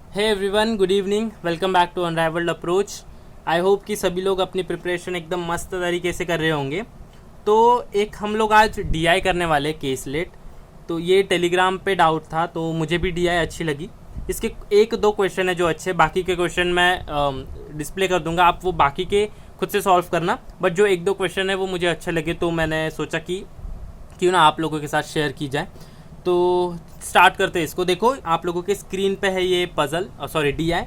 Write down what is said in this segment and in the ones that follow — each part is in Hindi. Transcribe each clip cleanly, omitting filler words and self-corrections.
Hey everyone, good evening. Welcome back to unrivalled approach. I hope कि सभी लोग अपनी प्रिपरेशन एकदम मस्त तरीके से कर रहे होंगे। तो एक हम लोग आज डीआई करने वाले केसलेट। तो ये टेलीग्राम पे डाउट था, तो मुझे भी डीआई अच्छी लगी। इसके एक दो क्वेश्चन है जो अच्छे, बाकी के क्वेश्चन मैं डिस्प्ले कर दूंगा, आप वो बाकी के खुद से सॉल्व करना। बट जो एक दो क्वेश्चन है वो मुझे अच्छे लगे, तो मैंने सोचा कि क्यों ना आप लोगों के साथ शेयर की जाए। तो स्टार्ट करते हैं इसको। देखो आप लोगों के स्क्रीन पे है ये पजल, सॉरी डीआई।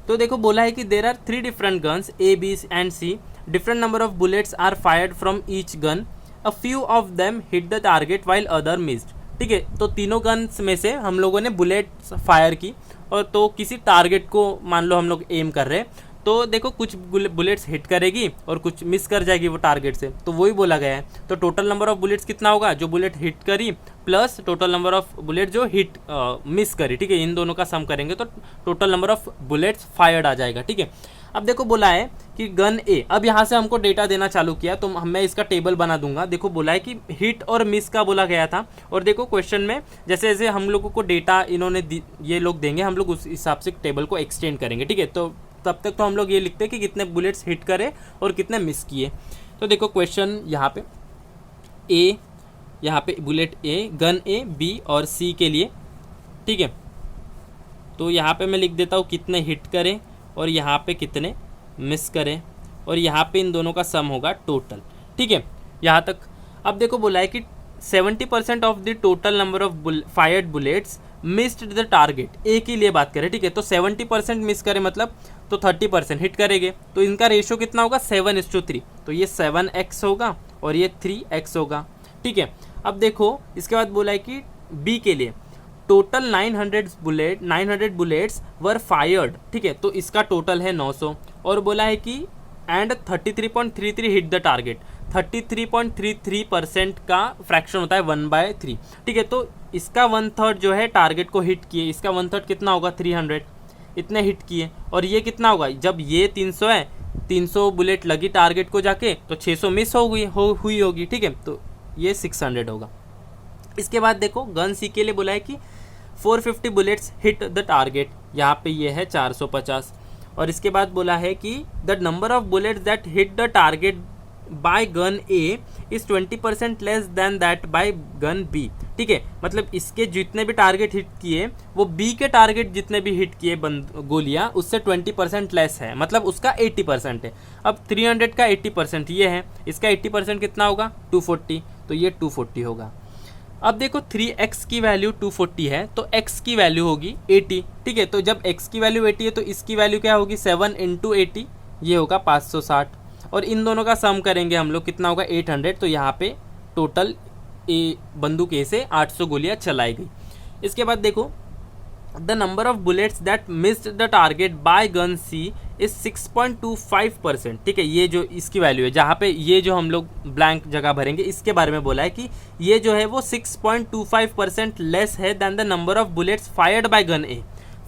तो देखो बोला है कि there are 3 different guns A B and C. Different number of bullets are fired from each gun. A few of them hit the target while other missed. ठीक है, तो तीनों गन्स में से हम लोगों ने बुलेट्स फायर की, और तो किसी टारगेट को मान लो हम लोग एम कर रहे हैं। तो देखो कुछ बुलेट्स हिट करेगी और कुछ मिस कर जाएगी वो टारगेट से, तो वही बोला गया है। तो टोटल नंबर ऑफ बुलेट्स कितना होगा, जो बुलेट हिट करी plus total number of bullet जो हिट मिस करी। ठीक है, इन दोनों का सम करेंगे तो total number of bullets fired आ जाएगा। ठीक है, अब देखो बोला है कि गन ए, अब यहाँ से हमको डेटा देना चालू किया, तो मैं इसका टेबल बना दूंगा। देखो बोला है कि हिट और मिस का बोला गया था, और देखो क्वेश्चन में जैसे जैसे हम लोगों को डेटा इन्होंने ये लोग देंगे, हम लोग उस हिसाब से टेबल को एक्सटेंड करेंगे। ठीक है, तो तब तक तो हम लोग ये लिखते हैं कि कितने बुलेट्स हिट करे और कितने मिस किए। तो देखो क्वेश्चन यहाँ पे ए, यहाँ पे bullet A, gun A, B और सी के लिए। ठीक है, तो यहाँ पे मैं लिख देता हूँ कितने हिट करें और यहाँ पे कितने मिस करें, और यहाँ पे इन दोनों का सम होगा टोटल। ठीक है, यहाँ तक। अब देखो बोला है कि 70% of the total number of fired bullets missed the target. A के लिए बात करें। ठीक है, तो 70% मिस करें मतलब तो 30% हिट करेंगे। तो इनका रेशियो कितना होगा, 7:3। तो ये 7x होगा और ये 3x होगा। ठीक है, अब देखो इसके बाद बोला है कि बी के लिए टोटल 900 बुलेट्स वर फायर्ड। ठीक है, तो इसका टोटल है 900, और बोला है कि एंड 33.33 हिट द टारगेट। 33.33% का फ्रैक्शन होता है 1/3। ठीक है, तो इसका 1/3 जो है टारगेट को हिट किए, इसका 1/3 कितना होगा, 300 इतने हिट किए। और ये कितना होगा, जब ये 300 है, 300 बुलेट लगी टारगेट को जाके, तो 600 मिस हुई होगी। ठीक है, तो ये 600 होगा। इसके बाद देखो गन सी के लिए बोला है कि 450 बुलेट्स हिट द टारगेट। यहाँ पे ये है 450। और इसके बाद बोला है कि the number of bullets that hit the target by gun A is 20% less than that by gun B. ठीक है, मतलब इसके जितने भी टारगेट हिट किए वो बी के टारगेट जितने भी हिट किए गोलियां उससे 20% लेस है, मतलब उसका 80% है। अब 300 का 80% ये है, इसका 80% कितना होगा, 240। तो ये 240 होगा। अब देखो 3x की वैल्यू 240 है, तो x की वैल्यू होगी 80। ठीक है, तो जब x की वैल्यू 80 है तो इसकी वैल्यू क्या होगी, 7 × 80, ये होगा 560। और इन दोनों का सम करेंगे हम लोग, कितना होगा, 800। तो यहाँ पे टोटल बंदूक ए से 800 गोलियाँ चलाई गई। इसके बाद देखो the number of bullets that missed the target by gun C is 6.25%। ठीक है, ये जो इसकी वैल्यू है, जहाँ पे ये जो हम लोग ब्लैंक जगह भरेंगे, इसके बारे में बोला है कि ये जो है वो 6.25% लेस है than the number of bullets fired by gun A.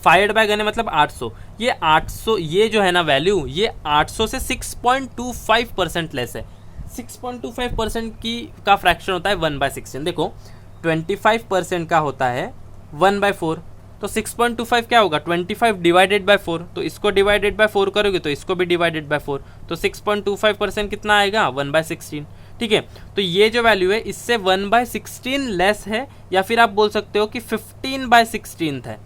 Fired by gun A मतलब 800। ये 800 ये जो है ना वैल्यू, ये 800 से 6.25% लेस है। 6.25% की का फ्रैक्शन होता है 1/16। देखो 25% का होता है 1/4, तो 6.25 क्या होगा, 25 डिवाइडेड बाय 4। तो इसको डिवाइडेड बाय 4 करोगे तो इसको भी डिवाइडेड बाय 4, तो 6.25% कितना आएगा, 1/16। ठीक है, तो ये जो वैल्यू है इससे 1/16 लेस है, या फिर आप बोल सकते हो कि 15/16 है।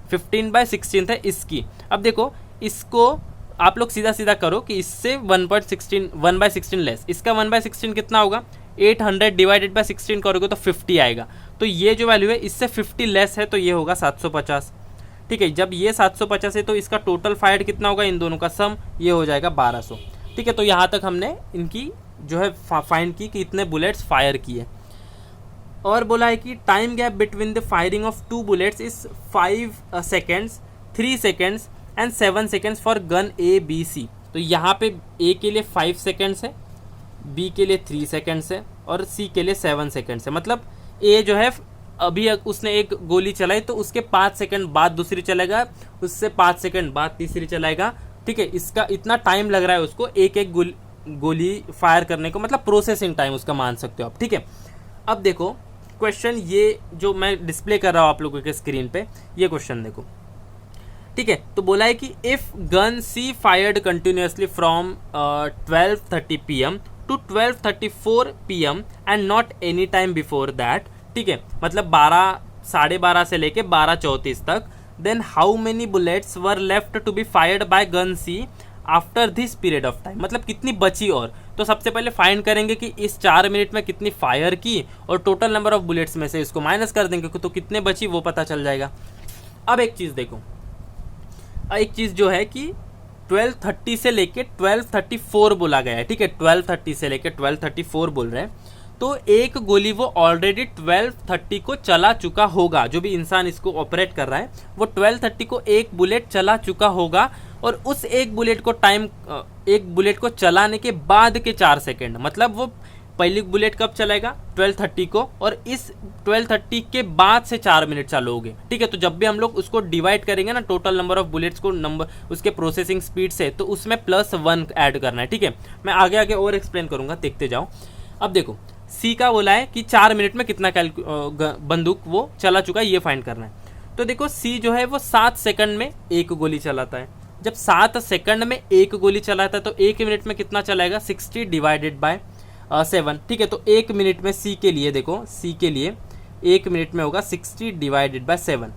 15/16 है इसकी। अब देखो इसको आप लोग सीधा सीधा करो कि इससे 1/16 लेस, इसका 1/16 कितना होगा, 800 डिवाइडेड बाय 16 करोगे तो 50 आएगा। तो ये जो वैल्यू है इससे 50 लेस है, तो ये होगा 750। ठीक है, जब ये 750 है तो इसका टोटल फायर्ड कितना होगा, इन दोनों का सम, ये हो जाएगा 1200। ठीक है, तो यहाँ तक हमने इनकी जो है फाइंड की कि इतने बुलेट्स फायर किए। और बोला है कि time gap between the firing of 2 bullets is 5 seconds, 3 seconds and 7 seconds for gun A B C. तो यहाँ पे ए के लिए 5 सेकेंड्स है, बी के लिए 3 सेकेंड्स है, और सी के लिए 7 सेकेंड्स है। मतलब ए जो है अभी उसने एक गोली चलाई तो उसके 5 सेकेंड बाद दूसरी चलेगा, उससे 5 सेकेंड बाद तीसरी चलाएगा। ठीक है, इसका इतना टाइम लग रहा है उसको एक एक गोली फायर करने को, मतलब प्रोसेसिंग टाइम उसका मान सकते हो आप। ठीक है, अब देखो क्वेश्चन ये जो मैं डिस्प्ले कर रहा हूँ आप लोगों के स्क्रीन पे, ये क्वेश्चन देखो। ठीक है। तो बोला है कि if gun C fired continuously from 12:30 PM to 12:34 PM and not any time before that, ठीक है, मतलब 12:30 से लेके 12:34 तक, then how many bullets were left to be fired by gun C after this period of time, मतलब कितनी बची। और तो सबसे पहले फाइंड करेंगे कि इस 4 मिनट में कितनी फायर की और टोटल नंबर ऑफ बुलेट्स में से इसको माइनस कर देंगे तो कितने बची वो पता चल जाएगा। अब एक चीज़ देखो, एक चीज़ जो है कि 12:30 से लेके 12:34 बोला गया है, ठीक है, 12:30 से लेके 12:34 बोल रहे हैं, तो एक गोली वो ऑलरेडी 12:30 को चला चुका होगा। जो भी इंसान इसको ऑपरेट कर रहा है वो 12:30 को एक बुलेट चला चुका होगा, और उस एक बुलेट को चलाने के बाद के 4 सेकेंड, मतलब वो पहली बुलेट कब चलेगा 12:30 को, और इस 12:30 के बाद से 4 मिनट चालू होंगे, ठीक है। तो जब भी हम लोग उसको डिवाइड करेंगे ना टोटल नंबर ऑफ बुलेट्स को नंबर उसके प्रोसेसिंग स्पीड से, तो उसमें +1 ऐड करना है, ठीक है। मैं आगे आगे और एक्सप्लेन करूंगा, देखते जाओ। अब देखो सी का बोला है कि 4 मिनट में कितना बंदूक वो चला चुका है, ये फाइंड करना है। तो देखो सी जो है वो 7 सेकंड में एक गोली चलाता है। जब 7 सेकंड में एक गोली चलाता है तो 1 मिनट में कितना चलाएगा, 60 डिवाइडेड बाय 7, ठीक है। तो 1 मिनट में सी के लिए देखो, सी के लिए 1 मिनट में होगा 60 डिवाइडेड बाय 7।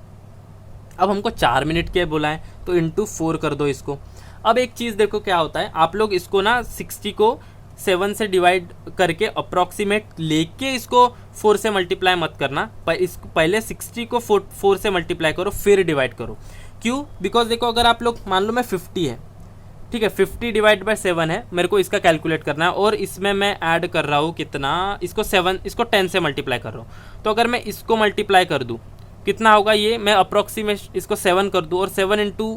अब हमको 4 मिनट के बोला है तो इंटू 4 कर दो इसको। अब एक चीज़ देखो क्या होता है, आप लोग इसको ना 60 को 7 से डिवाइड करके अप्रॉक्सीमेट लेके इसको 4 से मल्टीप्लाई मत करना, पर इसको पहले 60 को 4 से मल्टीप्लाई करो फिर डिवाइड करो। क्यों? बिकॉज देखो अगर आप लोग मान लो मैं 50 है, ठीक है, 50 डिवाइड बाय 7 है, मेरे को इसका कैलकुलेट करना है, और इसमें मैं ऐड कर रहा हूँ कितना, इसको 10 से मल्टीप्लाई कर रहा हूँ। तो अगर मैं इसको मल्टीप्लाई कर दूँ कितना होगा, ये मैं अप्रॉक्सीमेट इसको 7 कर दूँ, और 7 इंटू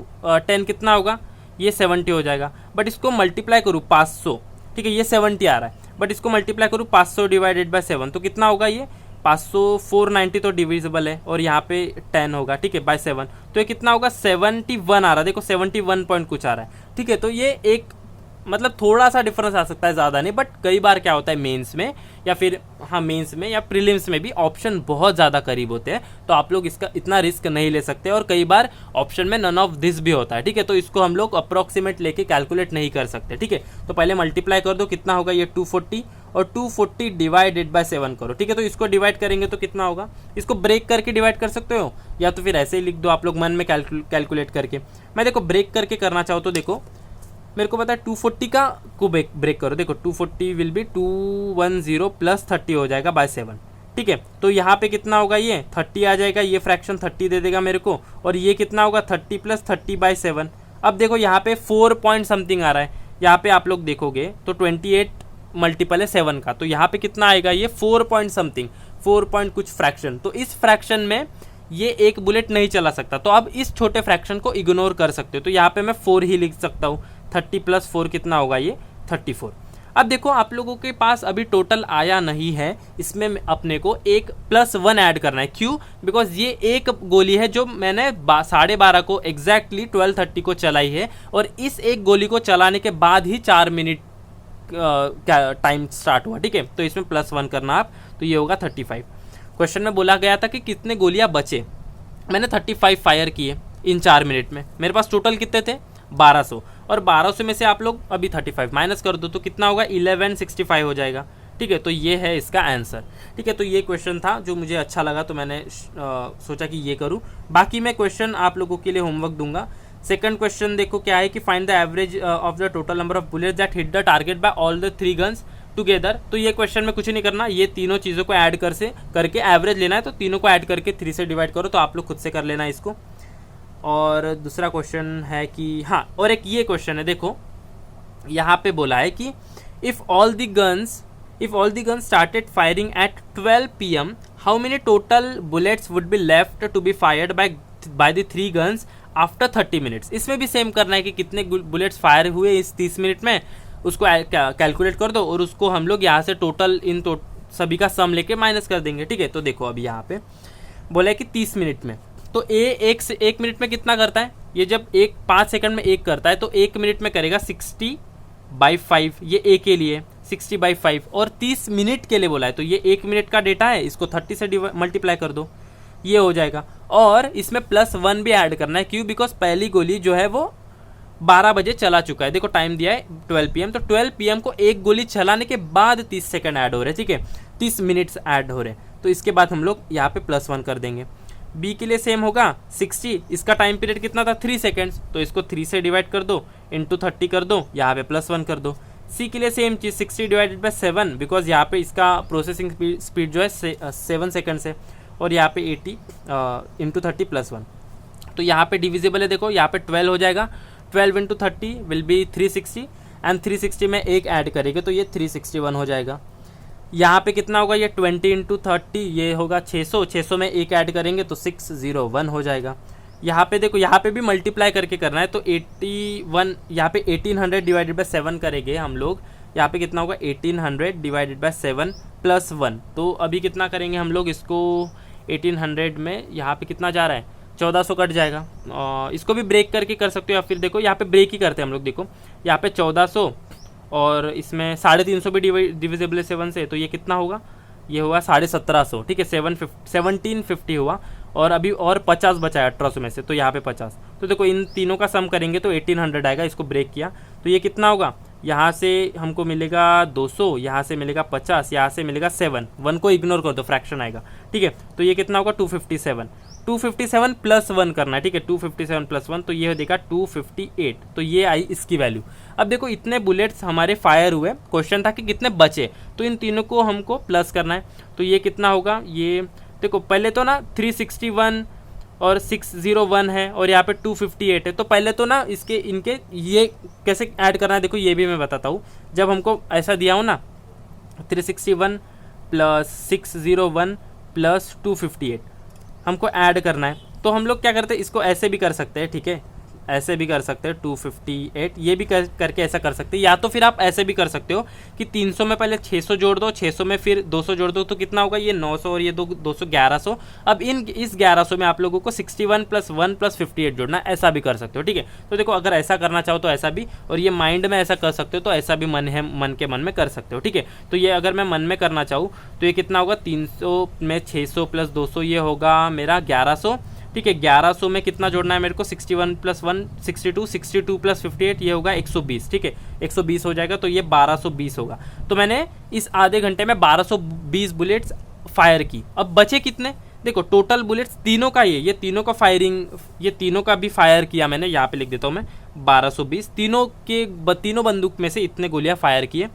10 कितना होगा, ये 70 हो जाएगा। बट इसको मल्टीप्लाई करूँ 500, ठीक है, ये 70 आ रहा है, बट इसको मल्टीप्लाई करूँ 500 डिवाइडेड बाय 7 तो कितना होगा, ये 500 490 तो डिविजिबल है, और यहाँ पे 10 होगा, ठीक है, बाय 7 तो ये कितना होगा 71 आ रहा है। देखो 71 पॉइंट कुछ आ रहा है, ठीक है। तो ये एक मतलब थोड़ा सा डिफरेंस आ सकता है, ज़्यादा नहीं, बट कई बार क्या होता है मेंस में या फिर मेंस में या प्रीलिम्स में भी ऑप्शन बहुत ज़्यादा करीब होते हैं, तो आप लोग इसका इतना रिस्क नहीं ले सकते, और कई बार ऑप्शन में नन ऑफ दिस भी होता है, ठीक है। तो इसको हम लोग अप्रॉक्सीमेट लेके कैलकुलेट नहीं कर सकते, ठीक है। तो पहले मल्टीप्लाई कर दो, कितना होगा ये 240, और 240 डिवाइडेड बाय 7 करो, ठीक है। तो इसको डिवाइड करेंगे तो कितना होगा, इसको ब्रेक करके डिवाइड कर सकते हो, या तो फिर ऐसे ही लिख दो आप लोग मन में कैलकुलेट करके। मैं देखो ब्रेक करके करना चाहो तो देखो मेरे को पता है 240 का को ब्रेक करो, देखो 240 विल बी 210 प्लस 30 हो जाएगा बाय 7, ठीक है। तो यहाँ पे कितना होगा, ये 30 आ जाएगा, ये फ्रैक्शन 30 दे देगा मेरे को, और ये कितना होगा 30 प्लस 30 बाय 7। अब देखो यहाँ पे 4 पॉइंट समथिंग आ रहा है, यहाँ पे आप लोग देखोगे तो 28 मल्टीपल है 7 का, तो यहाँ पे कितना आएगा, ये 4 पॉइंट समथिंग, 4 पॉइंट कुछ फ्रैक्शन। तो इस फ्रैक्शन में ये एक बुलेट नहीं चला सकता, तो अब इस छोटे फ्रैक्शन को इग्नोर कर सकते हो, तो यहाँ पे मैं 4 ही लिख सकता हूँ। 30 प्लस 4 कितना होगा, ये 34। अब देखो आप लोगों के पास अभी टोटल आया नहीं है, इसमें अपने को एक +1 ऐड करना है। क्यों? बिकॉज ये एक गोली है जो मैंने 12:30 को एग्जैक्टली 12:30 को चलाई है, और इस एक गोली को चलाने के बाद ही 4 मिनट क्या टाइम स्टार्ट हुआ, ठीक है। तो इसमें +1 करना आप, तो ये होगा 35। क्वेश्चन में बोला गया था कि कितने गोलियां बचे, मैंने 35 फायर किए इन 4 मिनट में, मेरे पास टोटल कितने थे 1200, और 1200 में से आप लोग अभी 35 माइनस कर दो तो कितना होगा 1165 हो जाएगा, ठीक है। तो ये है इसका आंसर, ठीक है। तो ये क्वेश्चन था जो मुझे अच्छा लगा, तो मैंने सोचा कि ये करूं। बाकी मैं क्वेश्चन आप लोगों के लिए होमवर्क दूंगा। सेकंड क्वेश्चन देखो क्या है कि find the average of the total number of bullets that hit the target by all the 3 guns together. तो ये क्वेश्चन में कुछ नहीं करना, ये तीनों चीज़ों को ऐड करके एवरेज लेना है, तो तीनों को ऐड करके 3 से डिवाइड करो, तो आप लोग खुद से कर लेना इसको। और दूसरा क्वेश्चन है कि हाँ, और एक ये क्वेश्चन है, देखो यहाँ पे बोला है कि if all the guns started firing at 12 PM, how many total bullets would be left to be fired by the 3 guns after 30 minutes. इसमें भी सेम करना है कि कितने बुलेट्स फायर हुए इस 30 मिनट में, उसको कैलकुलेट कर दो, और उसको हम लोग यहाँ से टोटल सभी का सम लेके माइनस कर देंगे, ठीक है। तो देखो अभी यहाँ पे बोला है कि 30 मिनट में, तो एक मिनट में कितना करता है, ये जब 5 सेकंड में एक करता है तो 1 मिनट में करेगा 60/5, ये ए के लिए 60/5, और 30 मिनट के लिए बोला है, तो ये 1 मिनट का डेटा है, इसको 30 से मल्टीप्लाई कर दो, ये हो जाएगा। और इसमें +1 भी ऐड करना है, क्यों? बिकॉज पहली गोली जो है वो 12 बजे चला चुका है। देखो टाइम दिया है 12 PM, तो 12 PM को एक गोली चलाने के बाद 30 सेकंड ऐड हो रहे हैं, ठीक है, 30 मिनट्स ऐड हो रहे हैं। तो इसके बाद हम लोग यहाँ पे +1 कर देंगे। बी के लिए सेम होगा 60, इसका टाइम पीरियड कितना था 3 सेकेंड्स, तो इसको 3 से डिवाइड कर दो, इंटू 30 कर दो, यहाँ पे +1 कर दो। सी के लिए same cheese 60 divided by 7, because यहाँ पे इसका प्रोसेसिंग स्पीड जो है 7 सेकेंड्स है, और यहाँ पे 80 इंटू 30 +1। तो यहाँ पे डिविजिबल है, देखो यहाँ पे 12 हो जाएगा, 12 इंटू 30 विल बी 360, एंड 360 में एक ऐड करेंगे तो ये 361 हो जाएगा। यहाँ पे कितना होगा, ये 20 इंटू 30 ये होगा 600, 600 में एक ऐड करेंगे तो 601 हो जाएगा। यहाँ पे देखो, यहाँ पे भी मल्टीप्लाई करके करना है, तो 81, यहाँ पे 1800 डिवाइडेड बाय 7 करेंगे हम लोग। यहाँ पे कितना होगा 1800 डिवाइडेड बाय 7 +1। तो अभी कितना करेंगे हम लोग, इसको 1800 में यहाँ पे कितना जा रहा है 1400 कट जाएगा। इसको भी ब्रेक करके कर सकते हो, या फिर देखो यहाँ पे ब्रेक ही करते हैं हम लोग। देखो यहाँ पे 1400 और इसमें 350 भी डिविजिबल है 7 से, तो ये कितना होगा, ये हुआ 1750, ठीक है, 1750 हुआ। और अभी और 50 बचा है 1800 में से, तो यहाँ पे 50। तो देखो इन तीनों का सम करेंगे तो 1800 आएगा, इसको ब्रेक किया तो ये कितना होगा, यहाँ से हमको मिलेगा 200, यहाँ से मिलेगा 50, यहाँ से मिलेगा 7, 1 को इग्नोर कर दो, फ्रैक्शन आएगा, ठीक है। तो ये कितना होगा 257 +1 करना है, ठीक है, 257 +1, तो ये देगा 258। तो ये आई इसकी वैल्यू। अब देखो इतने बुलेट्स हमारे फायर हुए, क्वेश्चन था कि कितने बचे, तो इन तीनों को हमको प्लस करना है। तो ये कितना होगा, ये देखो पहले तो ना 361 और 601 है, और यहाँ पे 258 है। तो पहले तो ना इनके ये कैसे ऐड करना है, देखो ये भी मैं बताता हूँ। जब हमको ऐसा दिया हो ना 361 + 601 + 258 हमको ऐड करना है, तो हम लोग क्या करते हैं, इसको ऐसे भी कर सकते हैं, ठीक है, ऐसे भी कर सकते हैं 258, ये भी करके ऐसा कर सकते हैं। या तो फिर आप ऐसे भी कर सकते हो कि 300 में पहले 600 जोड़ दो, 600 में फिर 200 जोड़ दो, तो कितना होगा, ये 900 और ये 200 1100। अब इस 1100 में आप लोगों को 61 + 1 + 58 जोड़ना, ऐसा भी कर सकते हो, ठीक है। तो देखो अगर ऐसा करना चाहो तो ऐसा भी, और ये माइंड में ऐसा कर सकते हो तो ऐसा भी मन के मन में कर सकते हो, ठीक है। तो ये अगर मैं मन में करना चाहूँ तो ये कितना होगा, 300 में 600 + 200 ये होगा मेरा 1100, ठीक है। 1100 में कितना जोड़ना है मेरे को, 61 + 1 62, 62 + 58 ये होगा 120, ठीक है, 120 हो जाएगा, तो ये 1220 होगा। तो मैंने इस आधे घंटे में 1220 बुलेट्स फायर की। अब बचे कितने, देखो टोटल बुलेट्स तीनों का ये तीनों का फायरिंग, ये तीनों का भी फायर किया मैंने, यहाँ पे लिख देता हूँ मैं 1220। तीनों बंदूक में से इतने गोलियाँ फायर किए,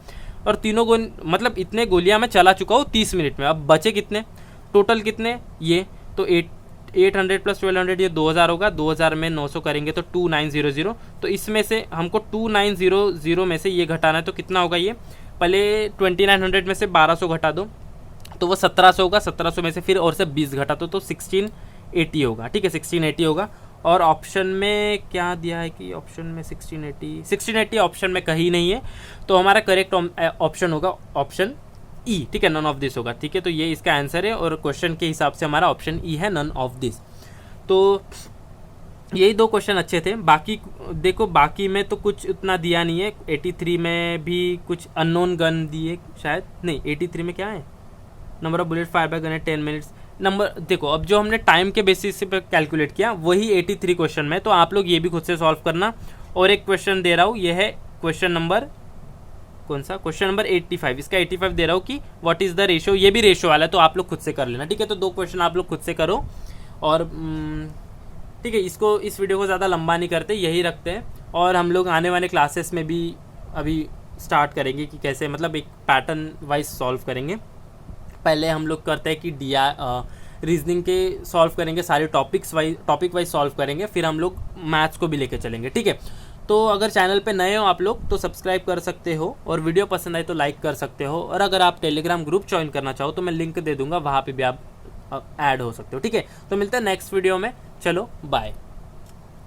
और तीनों मतलब इतने गोलियाँ मैं चला चुका हूँ 30 मिनट में। अब बचे कितने, टोटल कितने, ये तो 800 + 1200 ये 2000 होगा, 2000 में 900 करेंगे तो 2900। तो इसमें से हमको 2900 में से ये घटाना है, तो कितना होगा, ये पहले 2900 में से 1200 घटा दो तो वो 1700 होगा, 1700 में से फिर और से 20 घटा दो तो 1680 होगा, ठीक है, 1680 होगा। और ऑप्शन में क्या दिया है कि ऑप्शन में 1680 ऑप्शन में कहीं नहीं है, तो हमारा करेक्ट ऑप्शन होगा ऑप्शन ई, ठीक है, नन ऑफ दिस होगा, ठीक है। तो ये इसका आंसर है, और क्वेश्चन के हिसाब से हमारा ऑप्शन ई है, नन ऑफ दिस। तो यही 2 क्वेश्चन अच्छे थे। बाकी देखो, बाकी में तो कुछ उतना दिया नहीं है। 83 में भी कुछ अननोन गन दिए शायद, नहीं 83 में क्या है, number of bullet fire bye gun है 10 मिनट्स। नंबर देखो, अब जो हमने टाइम के बेसिस पे कैलकुलेट किया वही 83 क्वेश्चन में, तो आप लोग ये भी खुद से सॉल्व करना। और एक क्वेश्चन दे रहा हूँ, ये है क्वेश्चन नंबर, कौन सा, क्वेश्चन नंबर 85। इसका 85 दे रहा हूँ कि व्हाट इज द रेशियो, ये भी रेशियो वाला है, तो आप लोग खुद से कर लेना, ठीक है। तो 2 क्वेश्चन आप लोग खुद से करो, और ठीक है, इस वीडियो को ज़्यादा लंबा नहीं करते, यही रखते हैं। और हम लोग आने वाले क्लासेस में भी अभी स्टार्ट करेंगे कि कैसे, मतलब एक पैटर्न वाइज सॉल्व करेंगे। पहले हम लोग करते हैं कि रीजनिंग के सॉल्व करेंगे, सारे टॉपिक वाइज सॉल्व करेंगे, फिर हम लोग मैथ्स को भी लेके चलेंगे, ठीक है। तो अगर चैनल पे नए हो आप लोग तो सब्सक्राइब कर सकते हो, और वीडियो पसंद आए तो लाइक कर सकते हो। और अगर आप टेलीग्राम ग्रुप ज्वाइन करना चाहो तो मैं लिंक दे दूंगा, वहाँ पे भी आप ऐड हो सकते हो, ठीक है। तो मिलते हैं नेक्स्ट वीडियो में, चलो बाय।